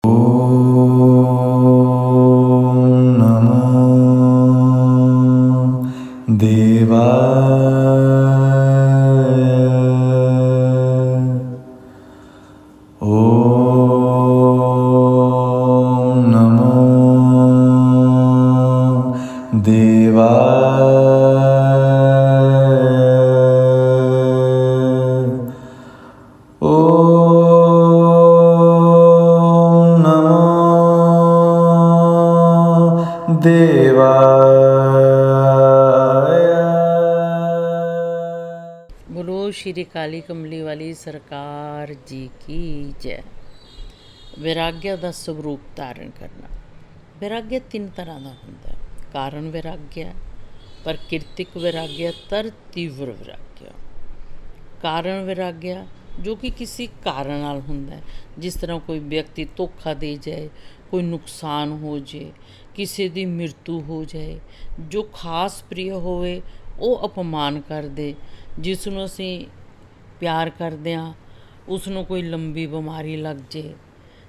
नमो देवाय। ॐ नमो देवाय। ॐ नमो देवाय। बोलो श्री काली कमली वाली सरकार जी की जय। ਵੈਰਾਗਿਆ ਦਾ ਸਰੂਪ ਧਾਰਨ ਕਰਨਾ। ਵੈਰਾਗਿਆ ਤਿੰਨ ਤਰ੍ਹਾਂ ਦਾ ਹੁੰਦਾ ਹੈ। ਕਾਰਨ ਵੈਰਾਗਿਆ, ਪ੍ਰਕਿਰਤਿਕ ਵੈਰਾਗਿਆ, ਤਰ ਤੀਵਰ ਵੈਰਾਗਿਆ। ਕਾਰਨ ਵੈਰਾਗਿਆ ਜੋ ਕਿ ਕਿਸੇ ਕਾਰਨ ਨਾਲ ਹੁੰਦਾ ਹੈ, ਜਿਸ ਤਰ੍ਹਾਂ ਕੋਈ ਵਿਅਕਤੀ ਧੋਖਾ ਦੇ ਜਾਏ, ਕੋਈ ਨੁਕਸਾਨ ਹੋ ਜਾਏ, ਕਿਸੇ ਦੀ ਮ੍ਰਿਤੂ ਹੋ ਜਾਏ, ਜੋ ਖਾਸ ਪ੍ਰਿਯ ਹੋਵੇ ਉਹ ਅਪਮਾਨ ਕਰ ਦੇ, ਜਿਸ ਨੂੰ ਅਸੀਂ ਪਿਆਰ ਕਰਦੇ ਹਾਂ ਉਸ ਨੂੰ ਕੋਈ ਲੰਬੀ ਬਿਮਾਰੀ ਲੱਗ ਜੇ,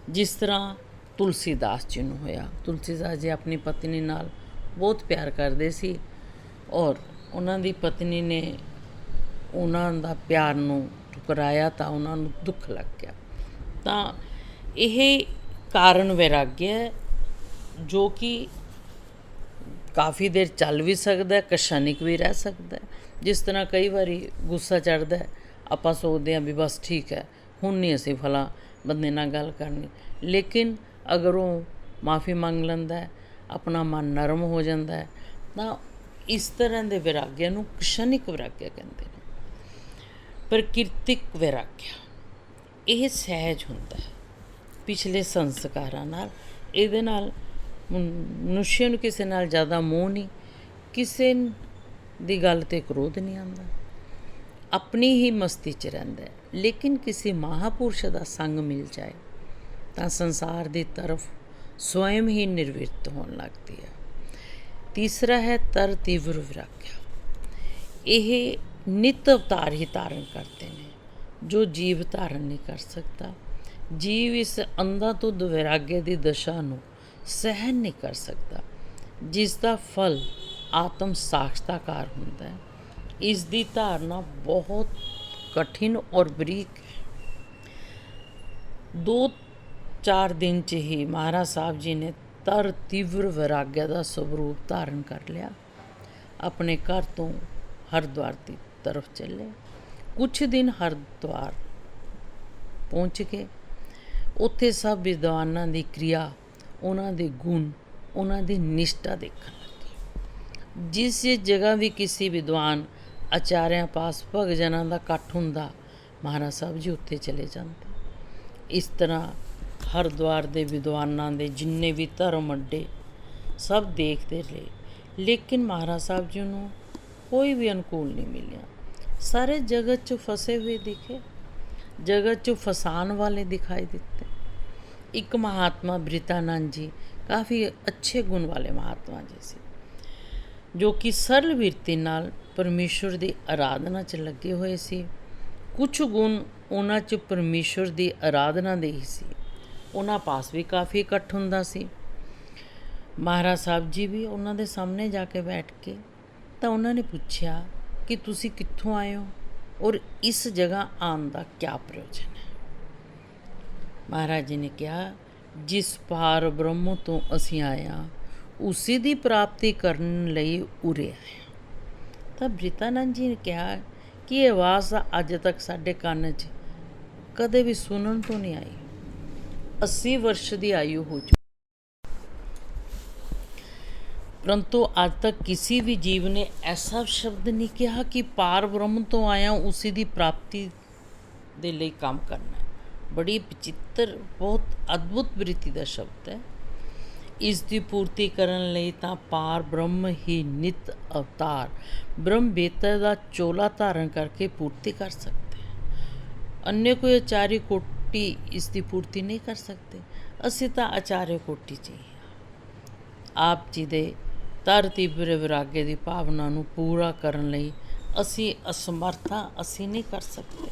ਜਿਸ ਤਰ੍ਹਾਂ ਤੁਲਸੀਦਾਸ ਜੀ ਨੂੰ ਹੋਇਆ। ਤੁਲਸੀਦਾਸ ਜੀ ਆਪਣੀ ਪਤਨੀ ਨਾਲ ਬਹੁਤ ਪਿਆਰ ਕਰਦੇ ਸੀ ਔਰ ਉਹਨਾਂ ਦੀ ਪਤਨੀ ਨੇ ਉਹਨਾਂ ਦਾ ਪਿਆਰ ਨੂੰ ਠੁਕਰਾਇਆ ਤਾਂ ਉਹਨਾਂ ਨੂੰ ਦੁੱਖ ਲੱਗ ਗਿਆ। ਤਾਂ ਇਹ ਕਾਰਨ ਵੈਰਾਗਿਆ ਹੈ ਜੋ ਕਿ ਕਾਫੀ ਦੇਰ ਚੱਲ ਵੀ ਸਕਦਾ, ਕਸ਼ਨਿਕ ਵੀ ਰਹਿ ਸਕਦਾ। ਜਿਸ ਤਰ੍ਹਾਂ ਕਈ ਵਾਰੀ ਗੁੱਸਾ ਚੜ੍ਹਦਾ, ਆਪਾਂ ਸੋਚਦੇ ਹਾਂ ਵੀ ਬਸ ਠੀਕ ਹੈ, ਹੁਣ ਨਹੀਂ ਅਸੀਂ ਫਲਾਂ ਬੰਦੇ ਨਾਲ ਗੱਲ ਕਰਨੀ, ਲੇਕਿਨ ਅਗਰ ਉਹ ਮਾफ़ੀ ਮੰਗ ਲੈਂਦਾ, ਆਪਣਾ ਮਨ ਨਰਮ ਹੋ ਜਾਂਦਾ, ਤਾਂ ਇਸ ਤਰ੍ਹਾਂ ਦੇ ਵੈਰਾਗਿਆ ਨੂੰ ਕਸ਼ਨਿਕ ਵੈਰਾਗਿਆ ਕਹਿੰਦੇ ਨੇ। ਪ੍ਰਕਿਰਤਿਕ ਵੈਰਾਗਿਆ ਇਹ ਸਹਿਜ ਹੁੰਦਾ ਹੈ, ਪਿਛਲੇ ਸੰਸਕਾਰਾਂ ਨਾਲ। ਇਹਦੇ ਨਾਲ ਮਨੁੱਖ ਨੂੰ ਕਿਸੇ ਨਾਲ ਜ਼ਿਆਦਾ ਮੋਹ ਨਹੀਂ, ਕਿਸੇ ਦੀ ਗੱਲ 'ਤੇ ਕ੍ਰੋਧ ਨਹੀਂ ਆਉਂਦਾ, ਆਪਣੀ ਹੀ ਮਸਤੀ 'ਚ ਰਹਿੰਦਾ। ਲੇਕਿਨ ਕਿਸੇ ਮਹਾਂਪੁਰਸ਼ ਦਾ ਸੰਗ ਮਿਲ ਜਾਏ ਤਾਂ ਸੰਸਾਰ ਦੀ ਤਰਫ ਸਵਯੰ ਹੀ ਨਿਰਵਿਰਤ ਹੋਣ ਲੱਗਦੀ ਹੈ। ਤੀਸਰਾ ਹੈ ਤਰ ਤੀਵਰ ਵੈਰਾਗਿਆ। ਇਹ ਨਿਤ ਅਵਤਾਰ ਹੀ ਧਾਰਨ ਕਰਦੇ ਨੇ, ਜੋ ਜੀਵ ਧਾਰਨ ਨਹੀਂ ਕਰ ਸਕਦਾ। ਜੀਵ ਇਸ ਅੰਧਾਧੁੰਦ ਵੈਰਾਗਿਆ ਦੀ ਦਸ਼ਾ ਨੂੰ ਸਹਿਣ ਨਹੀਂ ਕਰ ਸਕਦਾ, ਜਿਸ ਦਾ ਫਲ ਆਤਮ ਸਾਖਤਾਕਾਰ ਹੁੰਦਾ ਹੈ। ਇਸ ਦੀ ਧਾਰਨਾ ਬਹੁਤ ਕਠਿਨ ਔਰ ਬਰੀਕ ਹੈ। 2-4 ਦਿਨ 'ਚ ਹੀ ਮਹਾਰਾਜ ਸਾਹਿਬ ਜੀ ਨੇ ਤਰ ਤੀਵਰ ਵੈਰਾਗਿਆ ਦਾ ਸਰੂਪ ਧਾਰਨ ਕਰ ਲਿਆ। ਆਪਣੇ ਘਰ ਤੋਂ ਹਰਿਦੁਆਰ ਦੀ ਤਰਫ ਚੱਲੇ। ਕੁਛ ਦਿਨ ਹਰਿਦੁਆਰ ਪਹੁੰਚ ਕੇ ਉੱਥੇ ਸਭ ਵਿਦਵਾਨਾਂ ਦੀ ਕਿਰਿਆ, ਉਹਨਾਂ ਦੇ ਗੁਣ, ਉਹਨਾਂ ਦੀ ਨਿਸ਼ਠਾ ਦੇਖਣ ਲੱਗੇ। ਜਿਸ ਜਗ੍ਹਾ ਵੀ ਕਿਸੇ ਵਿਦਵਾਨ ਆਚਾਰਿਆਂ ਪਾਸ ਭਗਜਨਾਂ ਦਾ ਇਕੱਠ ਹੁੰਦਾ, ਮਹਾਰਾਜ ਸਾਹਿਬ ਜੀ ਉੱਥੇ ਚਲੇ ਜਾਂਦੇ। ਇਸ ਤਰ੍ਹਾਂ ਹਰਿਦੁਆਰ ਦੇ ਵਿਦਵਾਨਾਂ ਦੇ ਜਿੰਨੇ ਵੀ ਧਰਮ ਅੱਡੇ ਸਭ ਦੇਖਦੇ ਰਹੇ, ਲੇਕਿਨ ਮਹਾਰਾਜ ਸਾਹਿਬ ਜੀ ਨੂੰ ਕੋਈ ਵੀ ਅਨੁਕੂਲ ਨਹੀਂ ਮਿਲਿਆ। ਸਾਰੇ ਜਗਤ 'ਚ ਫਸੇ ਹੋਏ ਦਿਖੇ, ਜਗਤ 'ਚ ਫਸਾਉਣ ਵਾਲੇ ਦਿਖਾਈ ਦਿੱਤੇ। ਇੱਕ ਮਹਾਤਮਾ ਬ੍ਰਿਤਾਨੰਦ ਜੀ ਕਾਫੀ ਅੱਛੇ ਗੁਣ ਵਾਲੇ ਮਹਾਤਮਾ ਜੀ ਸੀ, ਜੋ ਕਿ ਸਰਲ ਬਿਰਤੀ ਨਾਲ ਪਰਮੇਸ਼ਵਰ ਦੀ ਆਰਾਧਨਾ 'ਚ ਲੱਗੇ ਹੋਏ ਸੀ। ਕੁਛ ਗੁਣ ਉਹਨਾਂ 'ਚ ਪਰਮੇਸ਼ਵਰ ਦੀ ਆਰਾਧਨਾ ਦੇ ਹੀ ਸੀ। ਉਹਨਾਂ ਪਾਸ ਵੀ ਕਾਫੀ ਇਕੱਠ ਹੁੰਦਾ ਸੀ। ਮਹਾਰਾਜ ਸਾਹਿਬ ਜੀ ਵੀ ਉਹਨਾਂ ਦੇ ਸਾਹਮਣੇ ਜਾ ਕੇ ਬੈਠ ਕੇ ਤਾਂ ਉਹਨਾਂ ਨੇ ਪੁੱਛਿਆ ਕਿ ਤੁਸੀਂ ਕਿੱਥੋਂ ਆਏ ਹੋ ਔਰ ਇਸ ਜਗ੍ਹਾ ਆਉਣ ਦਾ ਕਿਆ ਪ੍ਰਯੋਜਨ ਹੈ। ਮਹਾਰਾਜ ਜੀ ਨੇ ਕਿਹਾ, ਜਿਸ ਪਾਰ ਬ੍ਰਹਮ ਤੋਂ ਅਸੀਂ ਆਏ ਹਾਂ ਉਸੇ ਦੀ ਪ੍ਰਾਪਤੀ ਕਰਨ ਲਈ ਉਰੇ ਆਏ ਹਾਂ। ਤਾਂ ਬ੍ਰਿਤਾਨੰਦ ਜੀ ਨੇ ਕਿਹਾ ਕਿ ਇਹ ਆਵਾਜ਼ ਅੱਜ ਤੱਕ ਸਾਡੇ ਕੰਨ 'ਚ ਕਦੇ ਵੀ ਸੁਣਨ ਤੋਂ ਨਹੀਂ ਆਈ। 80 ਵਰਸ਼ ਦੀ ਆਯੂ ਹੋ ਚੁੱਕੀ, ਪਰੰਤੂ ਅੱਜ ਤੱਕ ਕਿਸੇ ਵੀ ਜੀਵ ਨੇ ਐਸਾ ਸ਼ਬਦ ਨਹੀਂ ਕਿਹਾ ਕਿ ਪਾਰ ਬ੍ਰਹਮ ਤੋਂ ਆਇਆ ਉਸੇ ਦੀ ਪ੍ਰਾਪਤੀ ਦੇ ਲਈ ਕੰਮ ਕਰਨਾ। ਬੜੀ ਵਿਚਿੱਤਰ, ਬਹੁਤ ਅਦਭੁਤ ਬ੍ਰਿਤੀ ਦਾ ਸ਼ਬਦ ਹੈ। ਇਸ ਦੀ ਪੂਰਤੀ ਕਰਨ ਲਈ ਤਾਂ ਪਾਰ ਬ੍ਰਹਮ ਹੀ ਨਿਤ ਅਵਤਾਰ ਬ੍ਰਹਮ ਬੇਤਾ ਦਾ ਚੋਲਾ ਧਾਰਨ ਕਰਕੇ ਪੂਰਤੀ ਕਰ ਸਕਦੇ। अन्य कोई आचार्य कोटि इसकी पूर्ति नहीं कर सकते। असी तो आचार्य कोटि च ही आप जी दे तर तीव्र विरागे की भावना नूं पूरा करन लई असी असमर्थ हाँ, असी नहीं कर सकते।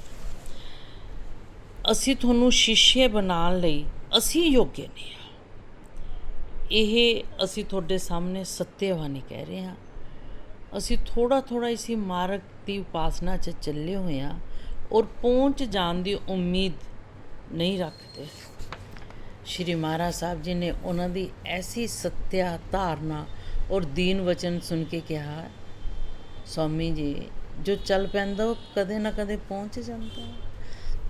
असी तुहानूं शिष्य बनाउण लई ਅਸੀਂ ਯੋਗ ਨਹੀਂ ਹਾਂ। ਇਹ ਅਸੀਂ ਤੁਹਾਡੇ ਸਾਹਮਣੇ ਸੱਤਿਆਵਾਨੀ ਕਹਿ ਰਹੇ ਹਾਂ। ਅਸੀਂ ਥੋੜ੍ਹਾ ਥੋੜ੍ਹਾ ਇਸੇ ਮਾਰਗ ਦੀ ਉਪਾਸਨਾ 'ਚ ਚੱਲੇ ਹੋਏ ਹਾਂ ਔਰ ਪਹੁੰਚ ਜਾਣ ਦੀ ਉਮੀਦ ਨਹੀਂ ਰੱਖਦੇ। ਸ਼੍ਰੀ ਮਹਾਰਾਜ ਸਾਹਿਬ ਜੀ ਨੇ ਉਹਨਾਂ ਦੀ ਐਸੀ ਸੱਤਿਆ ਧਾਰਨਾ ਔਰ ਦੀਨ ਵਚਨ ਸੁਣ ਕੇ ਕਿਹਾ, ਸਵਾਮੀ ਜੀ ਜੋ ਚੱਲ ਪੈਂਦਾ ਉਹ ਕਦੇ ਨਾ ਕਦੇ ਪਹੁੰਚ ਜਾਂਦਾ।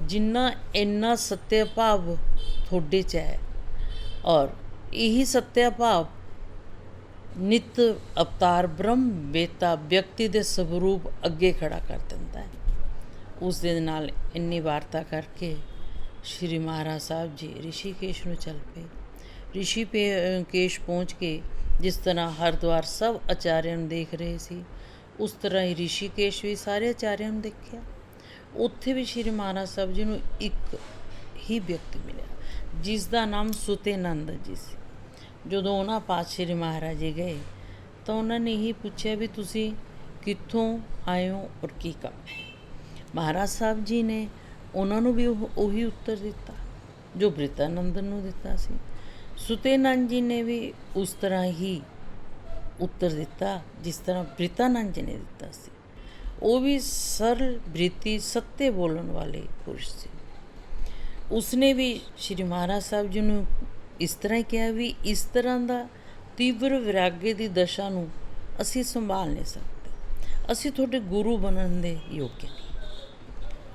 ਜਿੰਨਾ ਇੰਨਾ ਸੱਤਿਆ ਭਾਵ ਤੁਹਾਡੇ 'ਚ ਹੈ ਔਰ ਇਹੀ ਸੱਤਿਆ ਭਾਵ ਨਿਤ ਅਵਤਾਰ ਬ੍ਰਹਮ ਬੇਤਾ ਵਿਅਕਤੀ ਦੇ ਸਵਰੂਪ ਅੱਗੇ ਖੜਾ ਕਰ ਦਿੰਦਾ ਹੈ। ਉਸ ਦੇ ਨਾਲ ਇੰਨੀ ਵਾਰਤਾ ਕਰਕੇ ਸ਼੍ਰੀ ਮਹਾਰਾਜ ਸਾਹਿਬ ਜੀ ਰਿਸ਼ੀਕੇਸ਼ ਨੂੰ ਚੱਲ ਪਏ। ਰਿਸ਼ੀਕੇਸ਼ ਪਹੁੰਚ ਕੇ ਜਿਸ ਤਰ੍ਹਾਂ ਹਰਿਦੁਆਰ ਸਭ ਆਚਾਰਿਆਂ ਨੂੰ ਦੇਖ ਰਹੇ ਸੀ, ਉਸ ਤਰ੍ਹਾਂ ਹੀ ਰਿਸ਼ੀਕੇਸ਼ ਵੀ ਸਾਰੇ ਆਚਾਰਿਆਂ ਨੂੰ ਦੇਖਿਆ। ਉੱਥੇ ਵੀ ਸ਼੍ਰੀ ਮਹਾਰਾਜ ਸਾਹਿਬ ਜੀ ਨੂੰ ਇੱਕ ਹੀ ਵਿਅਕਤੀ ਮਿਲਿਆ ਜਿਸ ਦਾ ਨਾਮ ਸੁਤੇਨੰਦ ਜੀ ਸੀ। ਜਦੋਂ ਉਹਨਾਂ ਪਾਸ ਸ਼੍ਰੀ ਮਹਾਰਾਜ ਜੀ ਗਏ ਤਾਂ ਉਹਨਾਂ ਨੇ ਇਹੀ ਪੁੱਛਿਆ ਵੀ ਤੁਸੀਂ ਕਿੱਥੋਂ ਆਏ ਹੋ ਔਰ ਕੀ ਕੰਮ ਹੈ। ਮਹਾਰਾਜ ਸਾਹਿਬ ਜੀ ਨੇ ਉਹਨਾਂ ਨੂੰ ਵੀ ਉਹੀ ਉੱਤਰ ਦਿੱਤਾ ਜੋ ਬ੍ਰਿਤਾਨੰਦ ਨੂੰ ਦਿੱਤਾ ਸੀ। ਸੁਤੇਨੰਦ ਜੀ ਨੇ ਵੀ ਉਸ ਤਰ੍ਹਾਂ ਹੀ ਉੱਤਰ ਦਿੱਤਾ ਜਿਸ ਤਰ੍ਹਾਂ ਬ੍ਰਿਤਾਨੰਦ ਜੀ ਨੇ ਦਿੱਤਾ ਸੀ। ਉਹ ਵੀ ਸਰਲ ਬ੍ਰਿਤੀ ਸੱਤੇ ਬੋਲਣ ਵਾਲੇ ਪੁਰਸ਼ ਸੀ। ਉਸਨੇ ਵੀ ਸ਼੍ਰੀ ਮਹਾਰਾਜ ਸਾਹਿਬ ਜੀ ਨੂੰ ਇਸ ਤਰ੍ਹਾਂ ਹੀ ਕਿਹਾ ਵੀ ਇਸ ਤਰ੍ਹਾਂ ਦਾ ਤੀਵਰ ਵਿਰਾਗੇ ਦੀ ਦਸ਼ਾ ਨੂੰ ਅਸੀਂ ਸੰਭਾਲ ਨਹੀਂ ਸਕਦੇ, ਅਸੀਂ ਤੁਹਾਡੇ ਗੁਰੂ ਬਣਨ ਦੇ ਯੋਗ ਨਹੀਂ।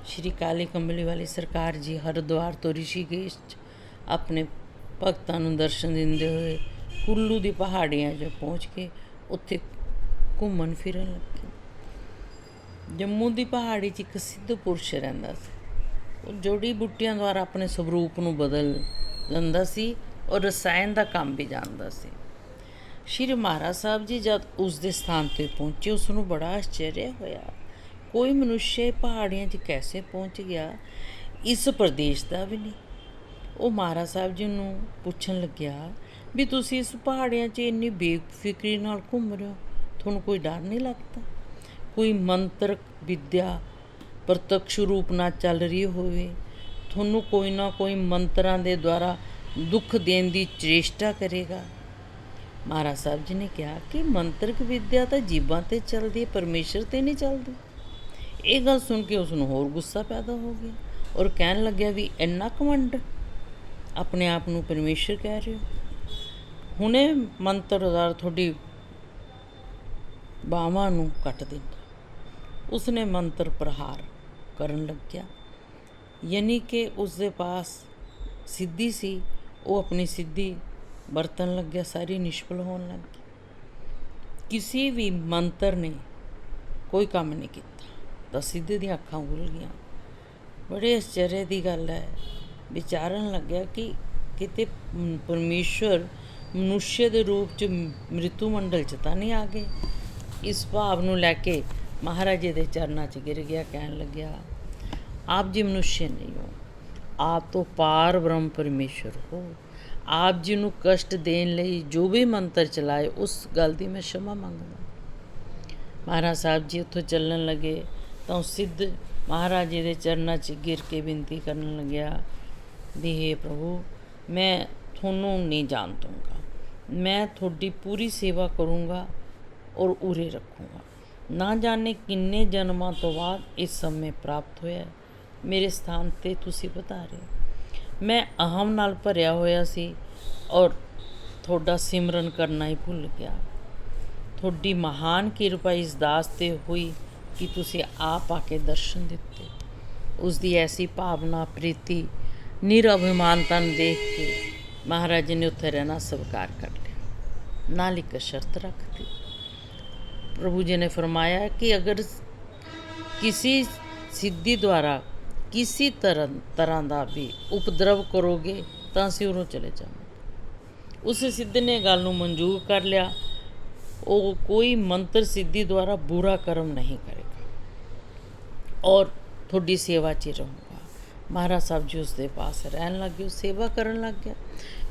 ਸ਼੍ਰੀ ਕਾਲੀ ਕੰਬਲੀ ਵਾਲੀ ਸਰਕਾਰ ਜੀ ਹਰਿਦੁਆਰ ਤੋਂ ਰਿਸ਼ੀਕੇਸ਼ 'ਚ ਆਪਣੇ ਭਗਤਾਂ ਨੂੰ ਦਰਸ਼ਨ ਦਿੰਦੇ ਹੋਏ ਕੁੱਲੂ ਦੀ ਪਹਾੜੀਆਂ 'ਚ ਪਹੁੰਚ ਕੇ ਉੱਥੇ ਘੁੰਮਣ ਫਿਰਨ ਲੱਗੇ। ਜੰਮੂ ਦੀ ਪਹਾੜੀ 'ਚ ਇੱਕ ਸਿੱਧ ਪੁਰਸ਼ ਰਹਿੰਦਾ ਸੀ। ਉਹ ਜੜੀ ਬੂਟੀਆਂ ਦੁਆਰਾ ਆਪਣੇ ਸਵਰੂਪ ਨੂੰ ਬਦਲ ਲੈਂਦਾ ਸੀ ਔਰ ਰਸਾਇਣ ਦਾ ਕੰਮ ਵੀ ਜਾਣਦਾ ਸੀ। ਸ਼੍ਰੀ ਮਹਾਰਾਜ ਸਾਹਿਬ ਜੀ ਜਦ ਉਸ ਦੇ ਸਥਾਨ 'ਤੇ ਪਹੁੰਚੇ, ਉਸ ਨੂੰ ਬੜਾ ਆਸ਼ਚर्य ਹੋਇਆ। ਕੋਈ ਮਨੁੱਖ ਪਹਾੜੀਆਂ 'ਚ ਕੈਸੇ ਪਹੁੰਚ ਗਿਆ, ਇਸ ਪ੍ਰਦੇਸ਼ ਦਾ ਵੀ ਨਹੀਂ। ਉਹ ਮਹਾਰਾਜ ਸਾਹਿਬ ਜੀ ਨੂੰ ਪੁੱਛਣ ਲੱਗਿਆ ਵੀ ਤੁਸੀਂ ਇਸ ਪਹਾੜੀਆਂ 'ਚ ਇੰਨੀ ਬੇਫਿਕਰੀ ਨਾਲ ਘੁੰਮ ਰਹੇ ਹੋ, ਤੁਹਾਨੂੰ ਕੋਈ ਡਰ ਨਹੀਂ ਲੱਗਦਾ? ਕੋਈ ਮੰਤਰ ਵਿਦਿਆ ਪ੍ਰਤੱਖ ਰੂਪ ਨਾਲ ਚੱਲ ਰਹੀ ਹੋਵੇ, ਤੁਹਾਨੂੰ ਕੋਈ ਨਾ ਕੋਈ ਮੰਤਰਾਂ ਦੇ ਦੁਆਰਾ ਦੁੱਖ ਦੇਣ ਦੀ ਚੇਸ਼ਟਾ ਕਰੇਗਾ। ਮਹਾਰਾਜ ਸਾਹਿਬ ਜੀ ਨੇ ਕਿਹਾ ਕਿ ਮੰਤਰਕ ਵਿਦਿਆ ਤਾਂ ਜੀਵਾਂ 'ਤੇ ਚੱਲਦੀ ਹੈ, ਪਰਮੇਸ਼ਰ 'ਤੇ ਨਹੀਂ ਚੱਲਦੀ। ਇਹ ਗੱਲ ਸੁਣ ਕੇ ਉਸ ਨੂੰ ਹੋਰ ਗੁੱਸਾ ਪੈਦਾ ਹੋ ਗਿਆ ਔਰ ਕਹਿਣ ਲੱਗਿਆ ਵੀ ਇੰਨਾ ਘਮੰਡ, ਆਪਣੇ ਆਪ ਨੂੰ ਪਰਮੇਸ਼ਰ ਕਹਿ ਰਹੇ ਹੋ, ਹੁਣੇ ਮੰਤਰ ਦੁਆਰਾ ਤੁਹਾਡੀ ਬਾਹਾਂ ਨੂੰ ਕੱਟ ਦਿੰਦਾ। ਉਸਨੇ ਮੰਤਰ ਪ੍ਰਹਾਰ ਕਰਨ ਲੱਗਿਆ, ਯਾਨੀ ਕਿ ਉਸਦੇ ਪਾਸ ਸਿੱਧੀ ਸੀ, ਉਹ ਆਪਣੀ ਸਿੱਧੀ ਵਰਤਣ ਲੱਗਿਆ, ਸਾਰੀ ਨਿਸ਼ਫਲ ਹੋਣ ਲੱਗੀ। ਕਿਸੇ ਵੀ ਮੰਤਰ ਨੇ ਕੋਈ ਕੰਮ ਨਹੀਂ ਕੀਤਾ ਤਾਂ ਸਿੱਧੇ ਦੀਆਂ ਅੱਖਾਂ ਖੁੱਲ੍ਹ ਗਈਆਂ। ਬੜੇ ਆਸ਼ਚर्य ਦੀ ਗੱਲ ਹੈ। ਵਿਚਾਰਨ ਲੱਗਿਆ ਕਿ ਕਿਤੇ ਪਰਮੇਸ਼ਵਰ ਮਨੁੱਖ ਦੇ ਰੂਪ 'ਚ ਮ੍ਰਿਤੂ ਮੰਡਲ 'ਚ ਤਾਂ ਨਹੀਂ ਆ ਗਏ। ਇਸ ਭਾਵ ਨੂੰ ਲੈ ਕੇ ਮਹਾਰਾਜ ਜੀ ਦੇ ਚਰਨਾਂ 'ਚ ਗਿਰ ਗਿਆ, ਕਹਿਣ ਲੱਗਿਆ ਆਪ ਜੀ ਮਨੁੱਖ ਨਹੀਂ ਹੋ, ਆਪ ਤੋਂ ਪਾਰ ਬ੍ਰਹਮ ਪਰਮੇਸ਼ਵਰ ਹੋ। ਆਪ ਜੀ ਨੂੰ ਕਸ਼ਟ ਦੇਣ ਲਈ ਜੋ ਵੀ ਮੰਤਰ ਚਲਾਏ ਉਸ ਗੱਲ ਦੀ ਮੈਂ क्षमा ਮੰਗਦਾ। ਮਹਾਰਾਜ ਸਾਹਿਬ ਜੀ ਉੱਥੋਂ ਚੱਲਣ ਲੱਗੇ ਤਾਂ ਉਹ ਸਿੱਧ ਮਹਾਰਾਜ ਜੀ ਦੇ ਚਰਨਾਂ 'ਚ ਗਿਰ ਕੇ ਬੇਨਤੀ ਕਰਨ ਲੱਗਿਆ ਵੀ ਹੇ ਪ੍ਰਭੂ, ਮੈਂ ਤੁਹਾਨੂੰ ਨਹੀਂ ਜਾਣ ਦੂੰਗਾ, ਮੈਂ ਤੁਹਾਡੀ ਪੂਰੀ ਸੇਵਾ ਕਰੂੰਗਾ ਔਰ ਉਰੇ ਰੱਖੂੰਗਾ। ਨਾ ਜਾਣੇ ਕਿੰਨੇ ਜਨਮਾਂ ਤੋਂ ਬਾਅਦ ਇਸ ਸਮੇਂ ਪ੍ਰਾਪਤ ਹੋਇਆ, ਮੇਰੇ ਸਥਾਨ 'ਤੇ ਤੁਸੀਂ ਬਤਾ ਰਹੇ ਹੋ। ਮੈਂ ਅਹਮ ਨਾਲ ਭਰਿਆ ਹੋਇਆ ਸੀ ਔਰ ਤੁਹਾਡਾ ਸਿਮਰਨ ਕਰਨਾ ਹੀ ਭੁੱਲ ਗਿਆ। ਤੁਹਾਡੀ ਮਹਾਨ ਕਿਰਪਾ ਇਸ ਦਾਸ 'ਤੇ ਹੋਈ ਕਿ ਤੁਸੀਂ ਆਪ ਆ ਕੇ ਦਰਸ਼ਨ ਦਿੱਤੇ। ਉਸ ਦੀ ਐਸੀ ਭਾਵਨਾ ਪ੍ਰੀਤੀ ਨਿਰਅਭਿਮਾਨਤਾ ਨੂੰ ਦੇਖ ਕੇ ਮਹਾਰਾਜ ਜੀ ਨੇ ਉੱਥੇ ਰਹਿਣਾ ਸਵੀਕਾਰ ਕਰ ਲਿਆ। ਨਾਲ ਇੱਕ ਸ਼ਰਤ ਰੱਖਤੀ। ਪ੍ਰਭੂ ਜੀ ਨੇ ਫਰਮਾਇਆ ਕਿ ਅਗਰ ਕਿਸੇ ਸਿੱਧੀ ਦੁਆਰਾ ਕਿਸੇ ਤਰ੍ਹਾਂ ਦਾ ਵੀ ਉਪਦਰਵ ਕਰੋਗੇ ਤਾਂ ਅਸੀਂ ਉਰੋਂ ਚਲੇ ਜਾਵਾਂਗੇ। ਉਸ ਸਿੱਧ ਨੇ ਗੱਲ ਨੂੰ ਮਨਜ਼ੂਰ ਕਰ ਲਿਆ। ਉਹ ਕੋਈ ਮੰਤਰ ਸਿੱਧੀ ਦੁਆਰਾ ਬੁਰਾ ਕਰਮ ਨਹੀਂ ਕਰੇਗਾ ਔਰ ਤੁਹਾਡੀ ਸੇਵਾ 'ਚ ਰਹੂੰਗਾ। ਮਹਾਰਾਜ ਸਾਹਿਬ ਜੀ ਉਸ ਦੇ ਪਾਸ ਰਹਿਣ ਲੱਗ ਗਏ, ਸੇਵਾ ਕਰਨ ਲੱਗ ਗਿਆ।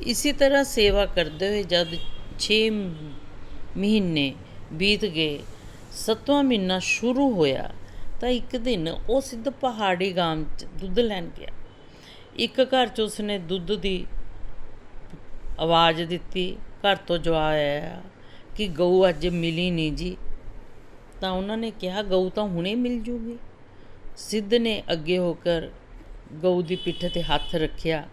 ਇਸੇ ਤਰ੍ਹਾਂ ਸੇਵਾ ਕਰਦੇ ਹੋਏ ਜਦ 6 ਮਹੀਨੇ ਬੀਤ ਗਏ, 7ਵਾਂ ਮਹੀਨਾ ਸ਼ੁਰੂ ਹੋਇਆ ਤਾਂ ਇੱਕ ਦਿਨ ਉਹ ਸਿੱਧ ਪਹਾੜੀ ਗਾਮ 'ਚ ਦੁੱਧ ਲੈਣ ਗਿਆ। ਇੱਕ ਘਰ 'ਚ ਉਸਨੇ ਦੁੱਧ ਦੀ ਆਵਾਜ਼ ਦਿੱਤੀ, ਘਰ ਤੋਂ ਜਵਾਬ ਆਇਆ ਕਿ ਗਊ ਅੱਜ ਮਿਲੀ ਨਹੀਂ ਜੀ। ਤਾਂ ਉਹਨਾਂ ਨੇ ਕਿਹਾ ਗਊ ਤਾਂ ਹੁਣੇ ਮਿਲ ਜੂਗੀ। ਸਿੱਧ ਨੇ ਅੱਗੇ ਹੋ ਕਰ ਗਊ ਦੀ ਪਿੱਠ 'ਤੇ ਹੱਥ ਰੱਖਿਆ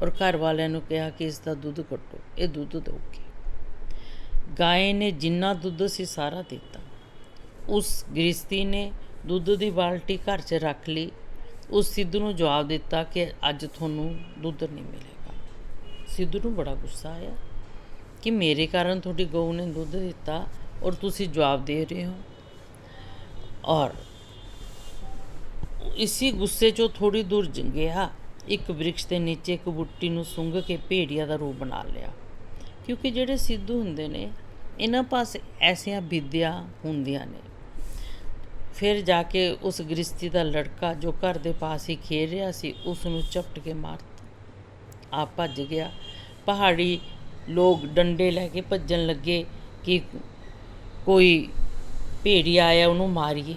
ਔਰ ਘਰ ਵਾਲਿਆਂ ਨੂੰ ਕਿਹਾ ਕਿ ਇਸ ਦਾ ਦੁੱਧ ਕੱਢੋ, ਇਹ ਦੁੱਧ ਦਊਗੀ। ਗਾਏ ਨੇ ਜਿੰਨਾ ਦੁੱਧ ਸੀ ਸਾਰਾ ਦਿੱਤਾ। ਉਸ ਗ੍ਰਸਤੀ ਨੇ ਦੁੱਧ ਦੀ ਬਾਲਟੀ ਘਰ 'ਚ ਰੱਖ ਲਈ। ਉਸ ਸਿੱਧ ਨੂੰ ਜਵਾਬ ਦਿੱਤਾ ਕਿ ਅੱਜ ਤੁਹਾਨੂੰ ਦੁੱਧ ਨਹੀਂ ਮਿਲੇਗਾ। ਸਿੱਧ ਨੂੰ ਬੜਾ ਗੁੱਸਾ ਆਇਆ ਕਿ ਮੇਰੇ ਕਾਰਨ ਤੁਹਾਡੀ ਗਊ ਨੇ ਦੁੱਧ ਦਿੱਤਾ ਔਰ ਤੁਸੀਂ ਜਵਾਬ ਦੇ ਰਹੇ ਹੋ। ਔਰ ਇਸੀ ਗੁੱਸੇ 'ਚੋਂ ਥੋੜ੍ਹੀ ਦੂਰ ਗਿਆ, ਇੱਕ ਬ੍ਰਿਕਸ਼ ਦੇ ਨੀਚੇ ਇੱਕ ਬੂਟੀ ਨੂੰ ਸੁੰਘ ਕੇ ਭੇੜੀਆ ਦਾ ਰੂਪ ਬਣਾ ਲਿਆ। ਕਿਉਂਕਿ ਜਿਹੜੇ ਸਿੱਧੂ ਹੁੰਦੇ ਨੇ ਇਹਨਾਂ ਪਾਸ ਐਸੀਆਂ ਵਿਦਿਆ ਹੁੰਦੀਆਂ ਨੇ। ਫਿਰ ਜਾ ਕੇ ਉਸ ਗ੍ਰਸਤੀ ਦਾ ਲੜਕਾ ਜੋ ਘਰ ਦੇ ਪਾਸ ਹੀ ਖੇਡ ਰਿਹਾ ਸੀ ਉਸ ਨੂੰ ਝਪਟ ਕੇ ਮਾਰਤਾ। ਆਪ ਭੱਜ ਗਿਆ। ਪਹਾੜੀ ਲੋਕ ਡੰਡੇ ਲੈ ਕੇ ਭੱਜਣ ਲੱਗੇ ਕਿ ਕੋਈ ਭੇੜੀਆ ਆਇਆ, ਉਹਨੂੰ ਮਾਰੀਏ।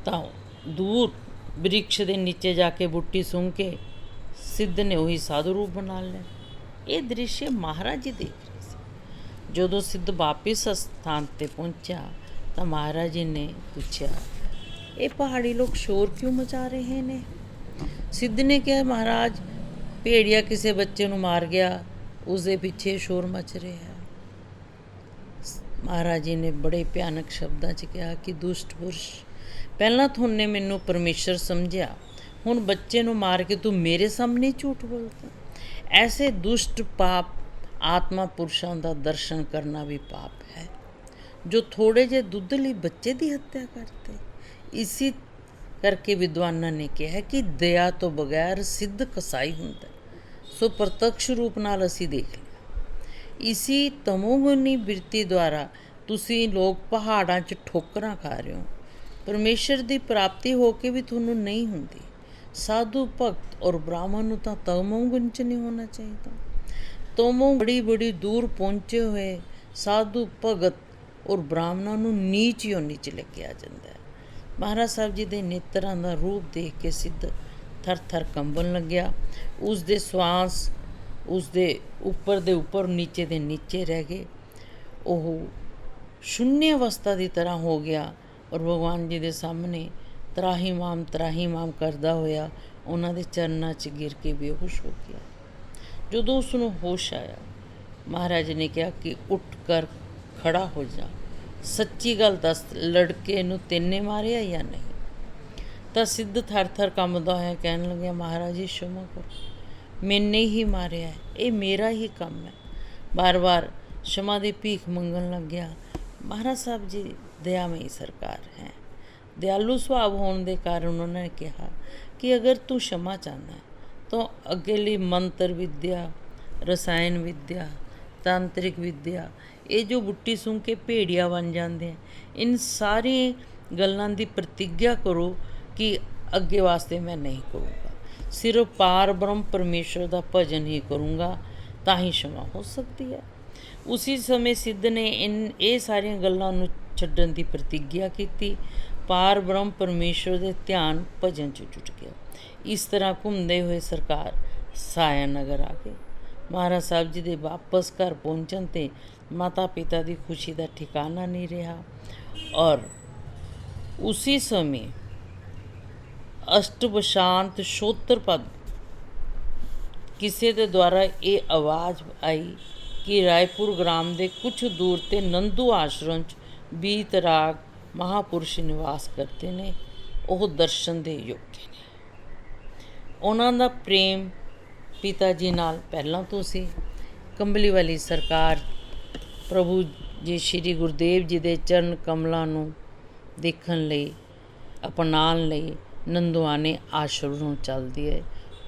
ਤਾਂ ਦੂਰ ਬ੍ਰਿਕਸ਼ ਦੇ ਨੀਚੇ ਜਾ ਕੇ ਬੂਟੀ ਸੁੰਘ ਕੇ ਸਿੱਧ ਨੇ ਉਹੀ ਸਾਧੂ ਰੂਪ ਬਣਾ ਲਿਆ। ਇਹ ਦ੍ਰਿਸ਼ ਮਹਾਰਾਜ ਜੀ ਦੇਖ ਰਹੇ ਸੀ। ਜਦੋਂ ਸਿੱਧ ਵਾਪਿਸ ਸਥਾਨ 'ਤੇ ਪਹੁੰਚਿਆ ਤਾਂ ਮਹਾਰਾਜ ਜੀ ਨੇ ਪੁੱਛਿਆ, ਇਹ ਪਹਾੜੀ ਲੋਕ ਸ਼ੋਰ ਕਿਉਂ ਮਚਾ ਰਹੇ ਨੇ? ਸਿੱਧ ਨੇ ਕਿਹਾ, ਮਹਾਰਾਜ ਭੇੜੀਆ ਕਿਸੇ ਬੱਚੇ ਨੂੰ ਮਾਰ ਗਿਆ, ਉਸਦੇ ਪਿੱਛੇ ਸ਼ੋਰ ਮਚ ਰਿਹਾ ਹੈ। ਮਹਾਰਾਜ ਜੀ ਨੇ ਬੜੇ ਭਿਆਨਕ ਸ਼ਬਦਾਂ 'ਚ ਕਿਹਾ ਕਿ ਦੁਸ਼ਟ ਪੁਰਸ਼, ਪਹਿਲਾਂ ਤੁਹਾਨੇ ਮੈਨੂੰ ਪਰਮੇਸ਼ਰ ਸਮਝਿਆ, ਹੁਣ ਬੱਚੇ ਨੂੰ ਮਾਰ ਕੇ ਤੂੰ ਮੇਰੇ ਸਾਹਮਣੇ ਝੂਠ ਬੋਲਦਾ। ਐਸੇ ਦੁਸ਼ਟ ਪਾਪ ਆਤਮਾ ਪੁਰਸ਼ਾਂ ਦਾ ਦਰਸ਼ਨ ਕਰਨਾ ਵੀ ਪਾਪ ਹੈ, ਜੋ ਥੋੜੇ ਜਿਹੇ ਦੁੱਧ ਲਈ ਬੱਚੇ ਦੀ ਹੱਤਿਆ ਕਰਦੇ। ਇਸੀ ਕਰਕੇ ਵਿਦਵਾਨਾਂ ਨੇ ਕਿਹਾ ਕਿ ਦਇਆ ਤੋਂ ਬਗੈਰ ਸਿੱਧ ਕਸਾਈ ਹੁੰਦਾ। ਸੋ ਪ੍ਰਤੱਖ ਰੂਪ ਨਾਲ ਅਸੀਂ ਦੇਖ ਲਿਆ। ਇਸੀ ਤਮੋਗੁਣੀ ਬਿਰਤੀ ਦੁਆਰਾ ਤੁਸੀਂ ਲੋਕ ਪਹਾੜਾਂ 'ਚ ਠੋਕਰਾਂ ਖਾ ਰਹੇ ਹੋ। ਪਰਮੇਸ਼ਰ ਦੀ ਪ੍ਰਾਪਤੀ ਹੋ ਕੇ ਵੀ ਤੁਹਾਨੂੰ ਨਹੀਂ ਹੁੰਦੀ। ਸਾਧੂ ਭਗਤ ਔਰ ਬ੍ਰਾਹਮਣ ਨੂੰ ਤਾਂ ਤਮੋਗੁਣ 'ਚ ਨਹੀਂ ਹੋਣਾ ਚਾਹੀਦਾ। ਤਮੋ ਬੜੀ ਦੂਰ ਪਹੁੰਚੇ ਹੋਏ ਸਾਧੂ ਭਗਤ ਔਰ ਬ੍ਰਾਹਮਣਾਂ ਨੂੰ ਨੀਚ ਯੋਨੀ 'ਚ ਲੱਗਿਆ ਜਾਂਦਾ ਹੈ। ਮਹਾਰਾਜ ਸਾਹਿਬ ਜੀ ਦੇ ਨੇਤਰਾਂ ਦਾ ਰੂਪ ਦੇਖ ਕੇ ਸਿੱਧ ਥਰ ਕੰਬਣ ਲੱਗਿਆ। ਉਸ ਦੇ ਸਵਾਸ ਉਸ ਦੇ ਉੱਪਰ ਦੇ ਉੱਪਰ, ਨੀਚੇ ਦੇ ਨੀਚੇ ਰਹਿ ਗਏ। ਉਹ ਸ਼ੂਨਿਆ ਅਵਸਥਾ ਦੀ ਤਰ੍ਹਾਂ ਹੋ ਗਿਆ ਔਰ ਭਗਵਾਨ ਜੀ ਦੇ ਸਾਹਮਣੇ ਤਰਾਹੀਮਾਮ ਕਰਦਾ ਹੋਇਆ ਉਹਨਾਂ ਦੇ ਚਰਨਾਂ 'ਚ ਗਿਰ ਕੇ ਬੇਹੋਸ਼ ਹੋ ਗਿਆ। ਜਦੋਂ ਉਸ ਨੂੰ ਹੋਸ਼ ਆਇਆ, ਮਹਾਰਾਜ ਨੇ ਕਿਹਾ ਕਿ ਉੱਠ ਕਰ ਖੜਾ ਹੋ ਜਾ, ਸੱਚੀ ਗੱਲ ਦੱਸ, ਲੜਕੇ ਨੂੰ ਤੈਨੇ ਮਾਰਿਆ ਜਾਂ ਨਹੀਂ? ਤਾਂ ਸਿੱਧ ਥਰ ਕੰਬਦਾ ਹੋਇਆ ਕਹਿਣ ਲੱਗਿਆ, ਮਹਾਰਾਜ ਜੀ क्षमा ਕਰੋ, ਮੈਨੇ ਹੀ ਮਾਰਿਆ ਹੈ, ਇਹ ਮੇਰਾ ਹੀ ਕੰਮ ਹੈ। ਬਾਰ क्षमा ਦੀ ਭੀਖ ਮੰਗਣ ਲੱਗਿਆ। ਮਹਾਰਾਜ ਸਾਹਿਬ ਜੀ ਦਇਆਮਈ ਸਰਕਾਰ ਹੈ। ਦਿਆਲੂ ਸੁਭਾਅ ਹੋਣ ਦੇ ਕਾਰਨ ਉਹਨਾਂ ਨੇ ਕਿਹਾ ਕਿ ਅਗਰ ਤੂੰ क्षमा ਚਾਹੁੰਦਾ ਹੈ ਤਾਂ ਅੱਗੇ ਲਈ ਮੰਤਰ ਵਿਦਿਆ, ਰਸਾਇਣ ਵਿਦਿਆ, ਤਾਂਤਰਿਕ ਵਿਦਿਆ, ਇਹ ਜੋ ਬੁੱਟੀ ਸੁੰਘ ਕੇ ਭੇੜੀਆ ਬਣ ਜਾਂਦੇ ਆ, ਇਨ ਸਾਰੀ ਗੱਲਾਂ ਦੀ ਪ੍ਰਤਿੱਗਿਆ ਕਰੋ ਕਿ ਅੱਗੇ ਵਾਸਤੇ ਮੈਂ ਨਹੀਂ ਕਰੂੰਗਾ, ਸਿਰਫ ਪਾਰ ਬ੍ਰਹਮ ਪਰਮੇਸ਼ਰ ਦਾ ਭਜਨ ਹੀ ਕਰੂੰਗਾ, ਤਾਂ ਹੀ क्षमा ਹੋ ਸਕਦੀ ਹੈ। ਉਸੀ ਸਮੇਂ ਸਿੱਧ ਨੇ ਇਹ ਸਾਰੀਆਂ ਗੱਲਾਂ ਨੂੰ ਛੱਡਣ ਦੀ ਪ੍ਰਤਿੱਗਿਆ ਕੀਤੀ। ਪਾਰ ਬ੍ਰਹਮ ਪਰਮੇਸ਼ਰ ਦੇ ਧਿਆਨ ਭਜਨ 'ਚ ਜੁਟ ਗਿਆ। ਇਸ ਤਰ੍ਹਾਂ ਘੁੰਮਦੇ ਹੋਏ ਸਰਕਾਰ ਸਾਇਆ ਨਗਰ ਆ ਗਏ। ਮਹਾਰਾਜ ਸਾਹਿਬ ਜੀ ਦੇ ਵਾਪਸ ਘਰ ਪਹੁੰਚਣ 'ਤੇ ਮਾਤਾ ਪਿਤਾ ਦੀ ਖੁਸ਼ੀ ਦਾ ਠਿਕਾਣਾ ਨਹੀਂ ਰਿਹਾ। ਔਰ ਉਸੀ ਸਮੇਂ ਅਸ਼ਟਵਸ਼ਾਂਤ ਸ਼ੋਤਰ ਪਦ ਕਿਸੇ ਦੇ ਦੁਆਰਾ ਇਹ ਆਵਾਜ਼ ਆਈ ਕਿ ਰਾਏਪੁਰ ਗ੍ਰਾਮ ਦੇ ਕੁਛ ਦੂਰ 'ਤੇ ਨੰਦੂ ਆਸ਼ਰਮ 'ਚ ਵੀਤਰਾਗ ਮਹਾਂਪੁਰਸ਼ ਨਿਵਾਸ ਕਰਦੇ ਨੇ। ਉਹ ਦਰਸ਼ਨ ਦੇ ਯੋਗ ਨੇ। ਉਹਨਾਂ ਦਾ ਪ੍ਰੇਮ ਪਿਤਾ ਜੀ ਨਾਲ ਪਹਿਲਾਂ ਤੋਂ ਸੀ। ਕੰਬਲੀ ਵਾਲੀ ਸਰਕਾਰ ਪ੍ਰਭੂ ਜੀ ਸ਼੍ਰੀ ਗੁਰਦੇਵ ਜੀ ਦੇ ਚਰਨ ਕਮਲਾਂ ਨੂੰ ਦੇਖਣ ਲਈ, ਅਪਣਾਉਣ ਲਈ ਨੰਦੂਆਣੇ ਆਸ਼ਰਮ ਨੂੰ ਚੱਲਦੀ ਹੈ।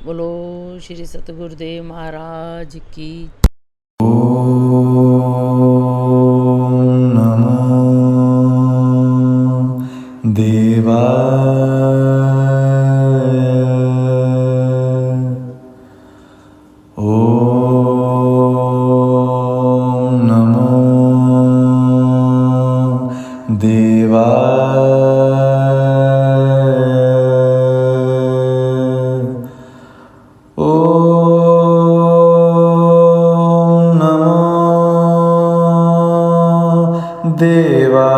ਬੋਲੋ ਸ਼੍ਰੀ ਸਤਿਗੁਰਦੇਵ ਮਹਾਰਾਜ ਕੀ। ਦੇਵਾ